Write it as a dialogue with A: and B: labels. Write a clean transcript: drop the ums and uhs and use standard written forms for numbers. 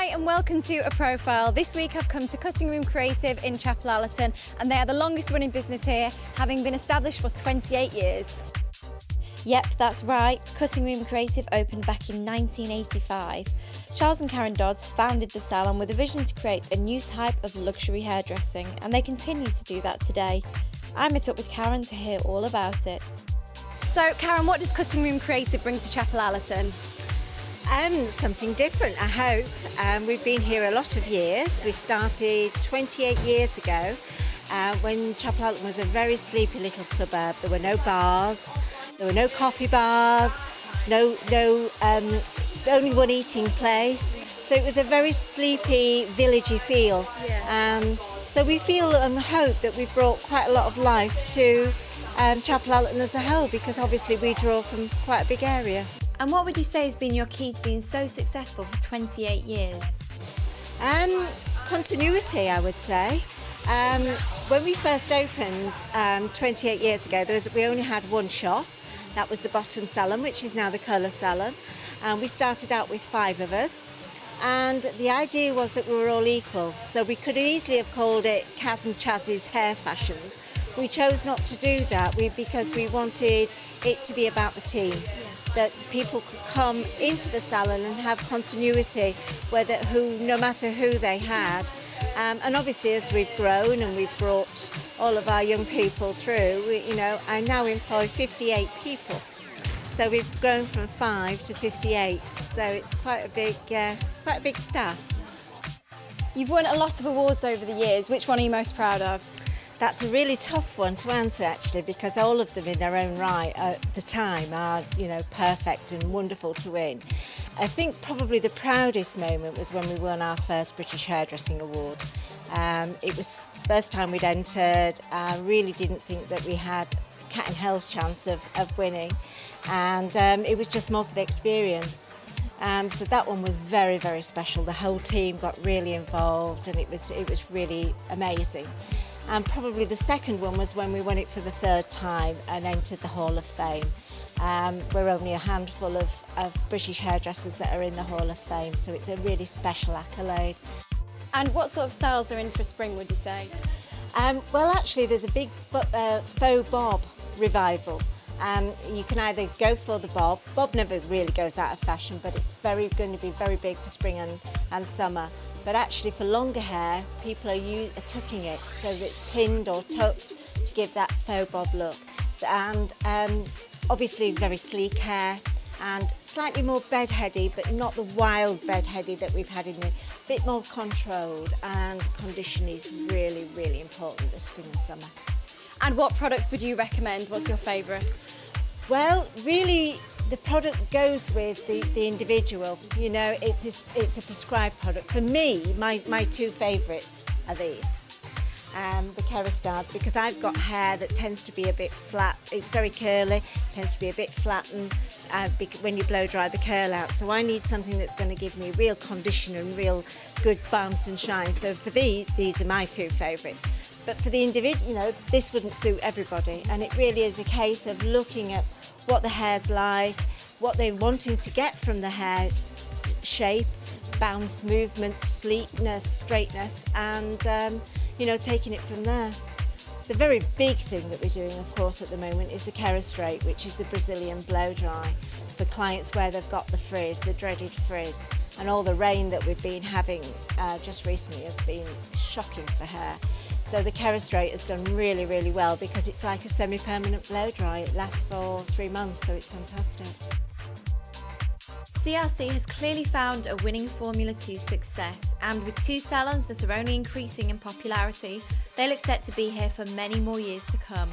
A: Hi and welcome to A Profile. This week I've come to Cutting Room Creative in Chapel Allerton and they are the longest running business here, having been established for 28 years. Yep, that's right, Cutting Room Creative opened back in 1985. Charles and Karen Dodds founded the salon with a vision to create a new type of luxury hairdressing, and they continue to do that today. I met up with Karen to hear all about it. So Karen, what does Cutting Room Creative bring to Chapel Allerton?
B: Something different, I hope. We've been here a lot of years. We started 28 years ago when Chapel Allerton was a very sleepy little suburb. There were no bars, there were no coffee bars, only one eating place. So it was a very sleepy, villagey feel.
A: Yeah.
B: So we feel and hope that we've brought quite a lot of life to Chapel Allerton as a whole, because obviously we draw from quite a big area.
A: And what would you say has been your key to being so successful for 28 years?
B: Continuity, I would say. When we first opened 28 years ago, we only had one shop. That was the bottom salon, which is now the colour salon. And we started out with 5 of us. And the idea was that we were all equal. So we could easily have called it Kaz and Chaz's Hair Fashions. We chose not to do that because we wanted it to be about the team. That people could come into the salon and have continuity, no matter who they had. And obviously, as we've grown and we've brought all of our young people through, I now employ 58 people. So we've grown from 5 to 58. So it's quite a big staff.
A: You've won a lot of awards over the years. Which one are you most proud of?
B: That's a really tough one to answer, actually, because all of them in their own right at the time are, perfect and wonderful to win. I think probably the proudest moment was when we won our first British Hairdressing Award. It was the first time we'd entered. I really didn't think that we had cat in hell's chance of winning, and it was just more for the experience. So that one was very, very special. The whole team got really involved, and it was really amazing. And probably the second one was when we won it for the 3rd time and entered the Hall of Fame. We're only a handful of British hairdressers that are in the Hall of Fame, so it's a really special accolade.
A: And what sort of styles are in for spring, would you say?
B: Well, actually, there's a big faux bob revival. You can either go for the bob. Bob never really goes out of fashion, but it's going to be very big for spring and summer. But actually, for longer hair, people are tucking it so that it's pinned or tucked to give that faux bob look. And obviously, very sleek hair and slightly more bedheady, but not the wild bedheady that we've had in the bit more controlled. And condition is really, really important this spring and summer.
A: And what products would you recommend? What's your favourite?
B: Well, really, the product goes with the individual. It's a prescribed product. For me, my 2 favourites are these. The Kerastars, because I've got hair that tends to be a bit flat. It's very curly, tends to be a bit flattened when you blow dry the curl out. So I need something that's going to give me real condition and real good bounce and shine. So for these are my 2 favourites. But for the individual, this wouldn't suit everybody. And it really is a case of looking at what the hair's like, what they're wanting to get from the hair shape, bounce, movement, sleekness, straightness, and taking it from there. The very big thing that we're doing, of course, at the moment is the Kerastraight, which is the Brazilian blow dry for clients where they've got the frizz, the dreaded frizz. And all the rain that we've been having just recently has been shocking for hair. So the Kerastraight has done really, really well because it's like a semi-permanent blow dry. It lasts for 3 months, so it's fantastic.
A: CRC has clearly found a winning formula to success, and with 2 salons that are only increasing in popularity, they look set to be here for many more years to come.